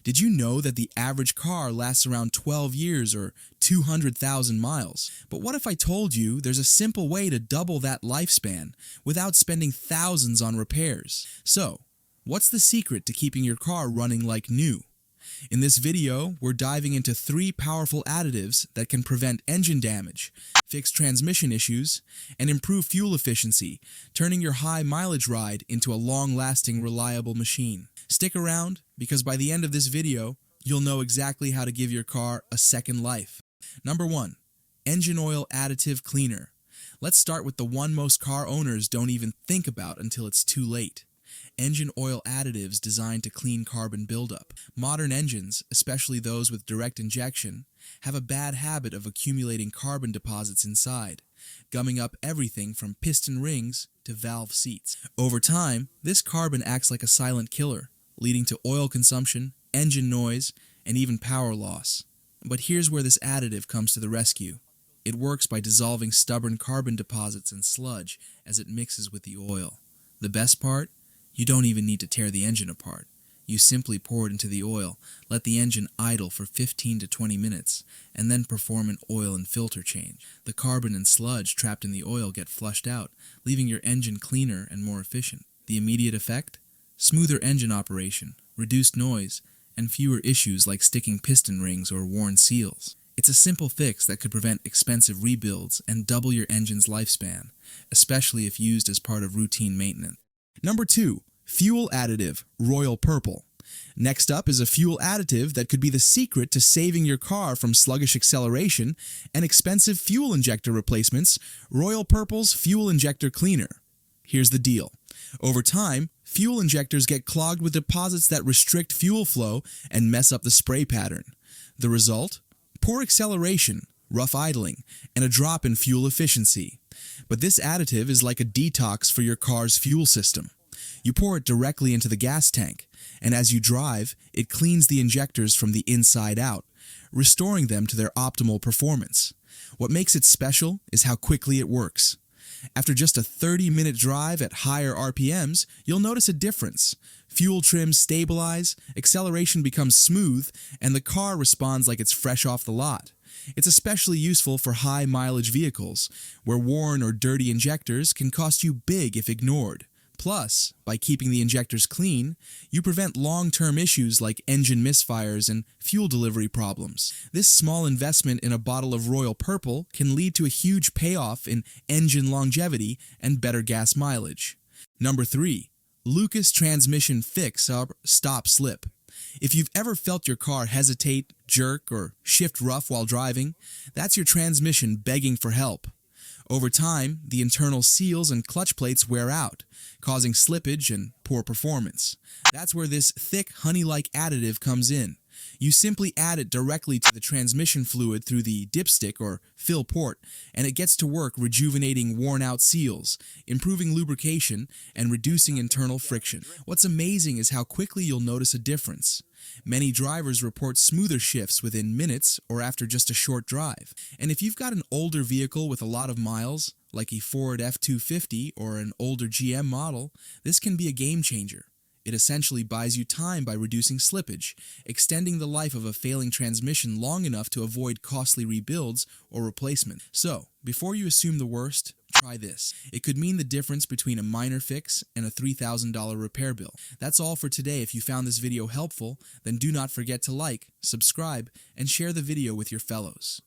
Did you know that the average car lasts around 12 years or 200,000 miles? But what if I told you there's a simple way to double that lifespan without spending thousands on repairs? So, what's the secret to keeping your car running like new? In this video, we're diving into 3 powerful additives that can prevent engine damage, fix transmission issues, and improve fuel efficiency, turning your high mileage ride into a long-lasting, reliable machine. Stick around, because by the end of this video, you'll know exactly how to give your car a second life. Number 1. Engine Oil Additive Cleaner. Let's start with the one most car owners don't even think about until it's too late. Engine oil additives designed to clean carbon buildup. Modern engines, especially those with direct injection, have a bad habit of accumulating carbon deposits inside, gumming up everything from piston rings to valve seats. Over time, this carbon acts like a silent killer, leading to oil consumption, engine noise, and even power loss. But here's where this additive comes to the rescue. It works by dissolving stubborn carbon deposits in sludge as it mixes with the oil. The best part? You don't even need to tear the engine apart. You simply pour it into the oil, let the engine idle for 15 to 20 minutes, and then perform an oil and filter change. The carbon and sludge trapped in the oil get flushed out, leaving your engine cleaner and more efficient. The immediate effect? Smoother engine operation, reduced noise, and fewer issues like sticking piston rings or worn seals. It's a simple fix that could prevent expensive rebuilds and double your engine's lifespan, especially if used as part of routine maintenance. Number 2. Fuel Additive, Royal Purple. Next up is a fuel additive that could be the secret to saving your car from sluggish acceleration and expensive fuel injector replacements, Royal Purple's Fuel Injector Cleaner. Here's the deal. Over time, fuel injectors get clogged with deposits that restrict fuel flow and mess up the spray pattern. The result? Poor acceleration, rough idling, and a drop in fuel efficiency. But this additive is like a detox for your car's fuel system. You pour it directly into the gas tank, and as you drive, it cleans the injectors from the inside out, restoring them to their optimal performance. What makes it special is how quickly it works. After just a 30-minute drive at higher RPMs, you'll notice a difference. Fuel trims stabilize, acceleration becomes smooth, and the car responds like it's fresh off the lot. It's especially useful for high-mileage vehicles, where worn or dirty injectors can cost you big if ignored. Plus, by keeping the injectors clean, you prevent long-term issues like engine misfires and fuel delivery problems. This small investment in a bottle of Royal Purple can lead to a huge payoff in engine longevity and better gas mileage. Number 3. Lucas Transmission Fix-Up Stop Slip. If you've ever felt your car hesitate, jerk, or shift rough while driving, that's your transmission begging for help. Over time, the internal seals and clutch plates wear out, causing slippage and poor performance. That's where this thick, honey-like additive comes in. You simply add it directly to the transmission fluid through the dipstick or fill port, and it gets to work rejuvenating worn-out seals, improving lubrication, and reducing internal friction. What's amazing is how quickly you'll notice a difference. Many drivers report smoother shifts within minutes or after just a short drive. And if you've got an older vehicle with a lot of miles, like a Ford F-250 or an older GM model, this can be a game changer. It essentially buys you time by reducing slippage, extending the life of a failing transmission long enough to avoid costly rebuilds or replacement. So, before you assume the worst, try this. It could mean the difference between a minor fix and a $3,000 repair bill. That's all for today. If you found this video helpful, then do not forget to like, subscribe, and share the video with your fellows.